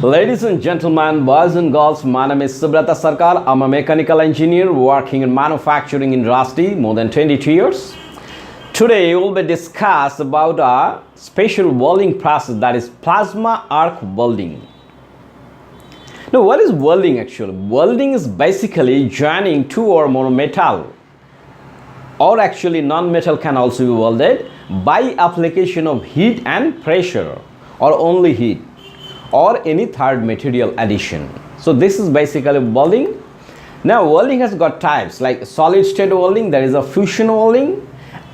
Ladies and gentlemen, boys and girls, my name is Subrata Sarkar. I'm a mechanical engineer working in manufacturing industry more than 22 years. Today we will be discuss about a special welding process, that is plasma arc welding. Now what is welding actually? Welding is basically joining two or more metal, or actually non-metal can also be welded by application of heat and pressure, or only heat, or any third material addition. So this is basically welding. Now welding has got types like solid state welding, there is a fusion welding,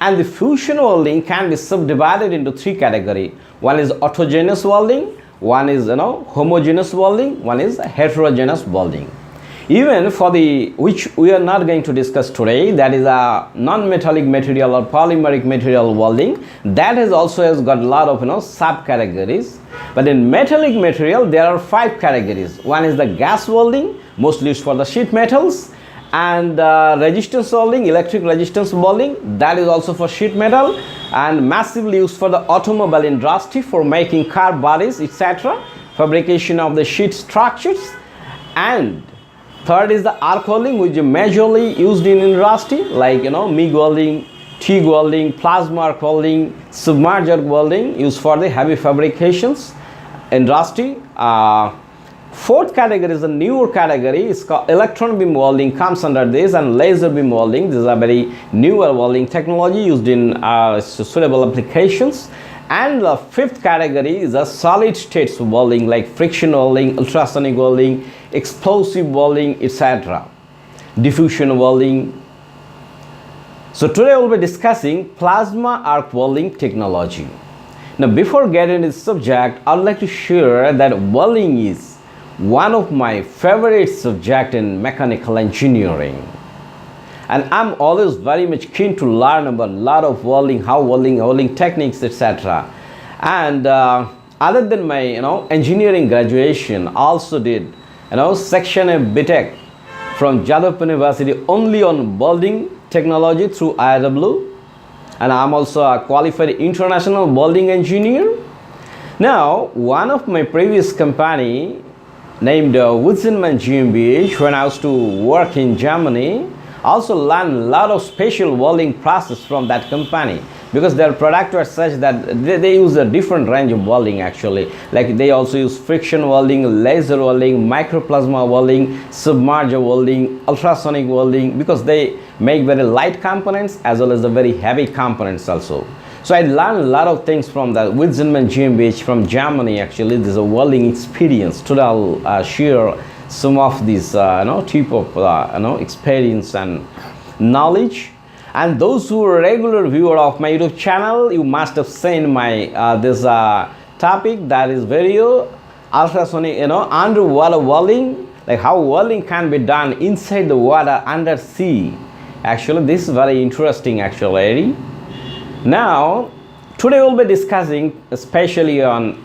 and the fusion welding can be subdivided into three categories. One is autogeneous welding, one is homogeneous welding, one is heterogeneous welding. Even for the which we are not going to discuss today, that is a non-metallic material or polymeric material welding, that has got a lot of subcategories. But in metallic material there are 5 categories. One is the gas welding, mostly used for the sheet metals, and resistance welding, electric resistance welding, that is also for sheet metal, and massively used for the automobile industry for making car bodies, etc., fabrication of the sheet structures. And third is the arc welding, which is majorly used in industry like MIG welding, TIG welding, plasma arc welding, submerged arc welding, used for the heavy fabrications industry. Fourth category is a newer category, it's called electron beam welding, comes under this, and laser beam welding. This is a very newer welding technology used in suitable applications. And the fifth category is a solid states welding like friction welding, ultrasonic welding, explosive welding, etc., diffusion welding. So today we'll be discussing plasma arc welding technology. Now before getting into this subject, I'd like to share that welding is one of my favorite subjects in mechanical engineering. And I'm always very much keen to learn about a lot of welding, how welding techniques, etc. And other than my engineering graduation, I also did section of BTech from Jadavpur University only on welding technology through IIW. And I'm also a qualified international welding engineer. Now, one of my previous company named Witzenman GmbH, when I was to work in Germany, I also learned a lot of special welding process from that company, because their product was such that they use a different range of welding actually. Like they also use friction welding, laser welding, microplasma welding, submerged welding, ultrasonic welding, because they make very light components as well as the very heavy components also. So I learned a lot of things from that Witzenman GmbH from Germany actually. This is a welding experience. Today I'll share some of these type of experience and knowledge. And those who are regular viewer of my YouTube channel, you must have seen my this topic, that is video ultrasonic underwater welding, like how welding can be done inside the water under sea. Actually this is very interesting actually. Now today we'll be discussing especially on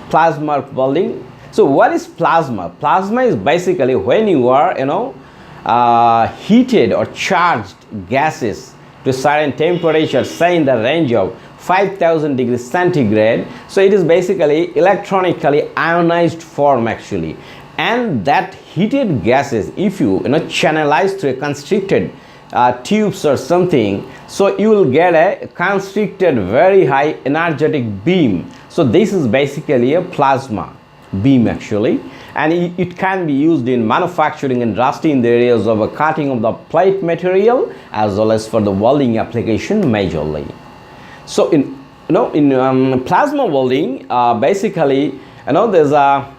plasma welding. So what is plasma? Plasma is basically when you are heated or charged gases to a certain temperature, say in the range of 5000 degrees centigrade. So it is basically electronically ionized form actually. And that heated gases, if you channelize through a constricted tubes or something, so you will get a constricted very high energetic beam. So this is basically a plasma beam actually, and it can be used in manufacturing industry in the areas of a cutting of the plate material as well as for the welding application majorly. So in plasma welding, basically there's a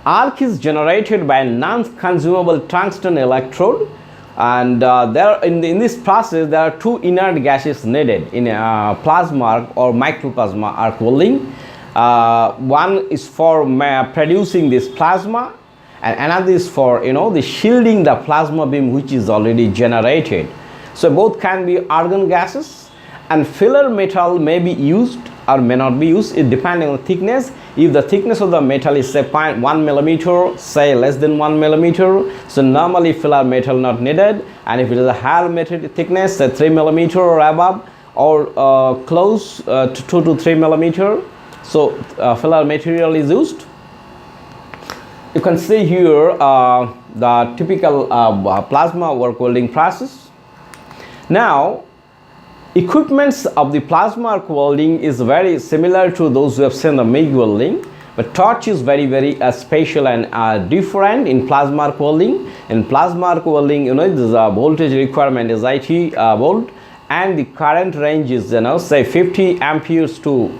arc is generated by a non-consumable tungsten electrode, and in this process there are 2 inert gases needed in plasma arc or microplasma arc welding. One is for producing this plasma, and another is for the shielding the plasma beam which is already generated. So both can be argon gases, and filler metal may be used or may not be used, it depending on the thickness. If the thickness of the metal is say 0.1 millimeter, say less than 1 millimeter, so normally filler metal not needed. And if it is a higher metal thickness, say 3 millimeter or above, or close to 2 to 3 millimeter, so filler material is used. you can see here the typical plasma arc welding process. Now, equipments of the plasma arc welding is very similar to those who have seen the MIG welding, but torch is very special and different in plasma arc welding. In plasma arc welding, this voltage requirement is 80 volt, and the current range is say 50 amperes to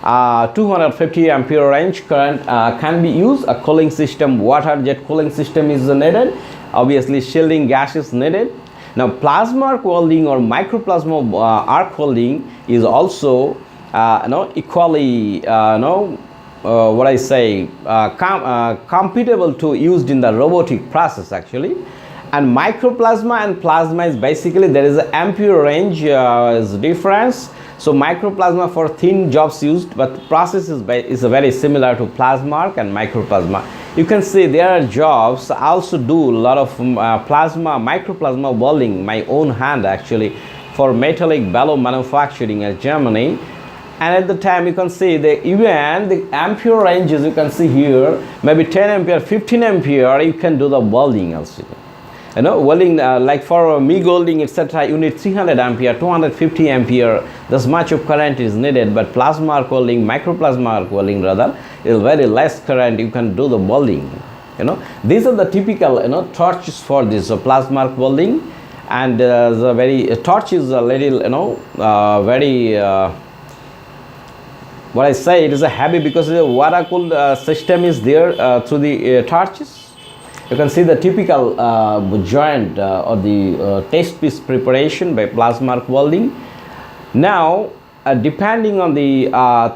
250 ampere range current can be used. A cooling system, water jet cooling system is needed. Obviously, shielding gas is needed. Now, plasma arc welding or microplasma arc welding is also equally what I say compatible to used in the robotic process actually. And microplasma and plasma is basically there is an ampere range is difference. So microplasma for thin jobs used, but the process is very similar to plasma arc and microplasma. You can see there are jobs. I also do a lot of microplasma welding my own hand actually for metallic bellow manufacturing in Germany. And at the time you can see even the ampere ranges you can see here, maybe 10 ampere, 15 ampere, you can do the welding also. Welding like for MIG welding etc. you need 300 ampere, 250 ampere, this much of current is needed. But plasma arc welding, microplasma arc welding rather, is very less current, you can do the welding. These are the typical torches for this plasma arc welding. And the very torch is a little very what I say, it is a heavy because the water cooled system is there through the torches. You can see the typical joint or the test piece preparation by plasma arc welding. Now, depending on the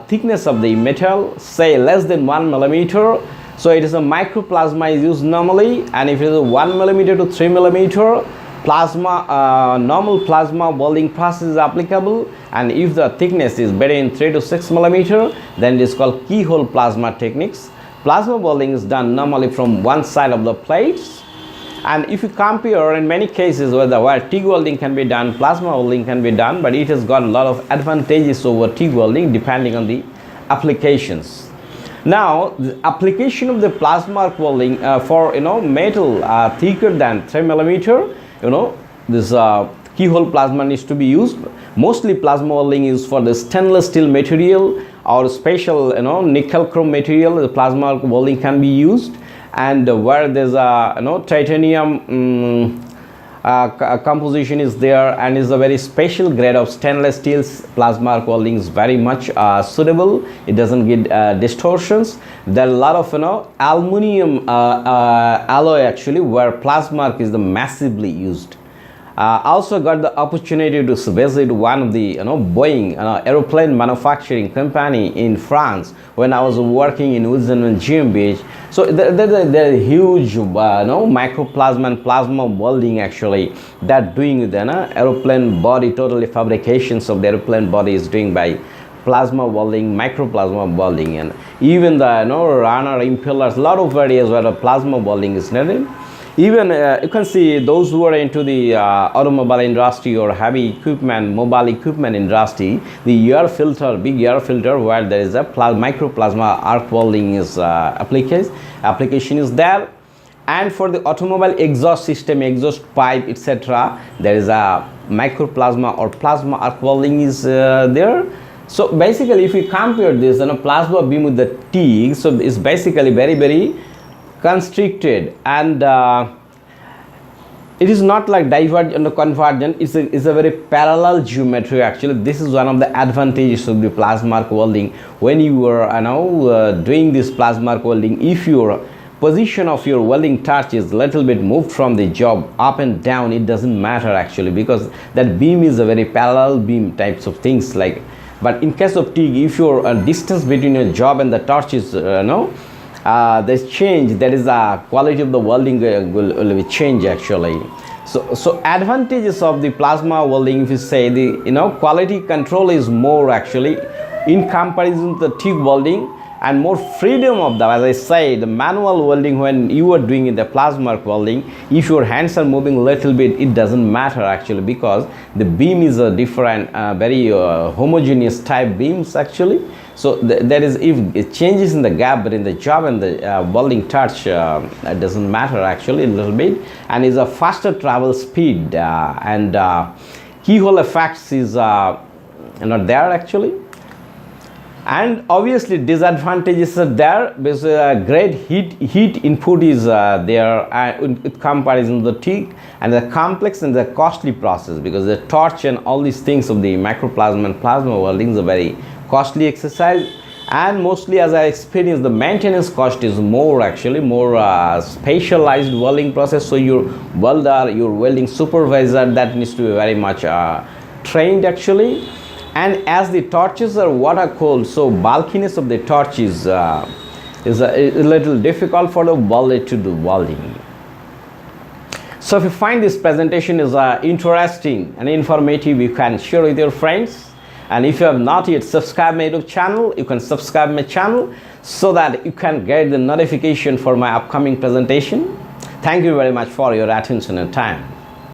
thickness of the metal, say less than 1 millimeter, so it is a microplasma is used normally, and if it is a 1 millimeter to 3 millimeter, normal plasma welding process is applicable. And if the thickness is between 3 to 6 millimeter, then it is called keyhole plasma techniques. Plasma welding is done normally from one side of the plates. And if you compare, in many cases where TIG welding can be done, plasma welding can be done, but it has got a lot of advantages over TIG welding depending on the applications. Now, the application of the plasma arc welding for metal thicker than 3 millimeter, this keyhole plasma needs to be used. Mostly plasma welding is for the stainless steel material or special nickel chrome material. The plasma arc welding can be used. And where there's a titanium composition is there and is a very special grade of stainless steel, plasma arc welding is very much suitable. It doesn't get distortions. There are a lot of aluminum alloy actually where plasma arc is the massively used. Also got the opportunity to visit one of the Boeing aeroplane manufacturing company in France when I was working in Wisdom GmbH. So there huge microplasma and plasma welding actually that doing the aeroplane body, totally fabrications of the aeroplane body is doing by plasma welding, microplasma welding, and even the runner impellers, a lot of areas where the plasma welding is needed. Even you can see those who are into the automobile industry or heavy equipment, mobile equipment industry, the air filter, big air filter where there is a microplasma arc welding is application is there. And for the automobile exhaust system, exhaust pipe, etc., there is a microplasma or plasma arc welding is there. So basically, if you compare this plasma beam with the TIG, so it's basically very constricted, and it is not like divergent or convergent. It's a very parallel geometry actually. This is one of the advantages of the plasma arc welding. When you are doing this plasma arc welding, if your position of your welding torch is little bit moved from the job up and down, it doesn't matter actually, because that beam is a very parallel beam types of things like. But in case of TIG, if your distance between your job and the torch is there's change, there is a quality of the welding will change actually. So advantages of the plasma welding, if you say the quality control is more actually in comparison to the TIG welding. and more freedom of the, as I say, the manual welding, when you are doing in the plasma arc welding, if your hands are moving a little bit, it doesn't matter actually, because the beam is a different, very homogeneous type beams actually. So that is, if it changes in the gap between the job and the welding touch, it doesn't matter actually a little bit, and is a faster travel speed, and keyhole effects is not there actually. And obviously disadvantages are there, because great heat input is there with comparison to the TIG, and the complex and the costly process, because the torch and all these things of the microplasma and plasma welding is a very costly exercise, and mostly, as I experienced, the maintenance cost is more actually, more specialized welding process. So your welder, your welding supervisor, that needs to be very much trained actually. And as the torches are water cooled, so bulkiness of the torch is a little difficult for the welder to do welding. So if you find this presentation is interesting and informative, you can share with your friends. And if you have not yet subscribed my YouTube channel, you can subscribe my channel so that you can get the notification for my upcoming presentation. Thank you very much for your attention and time.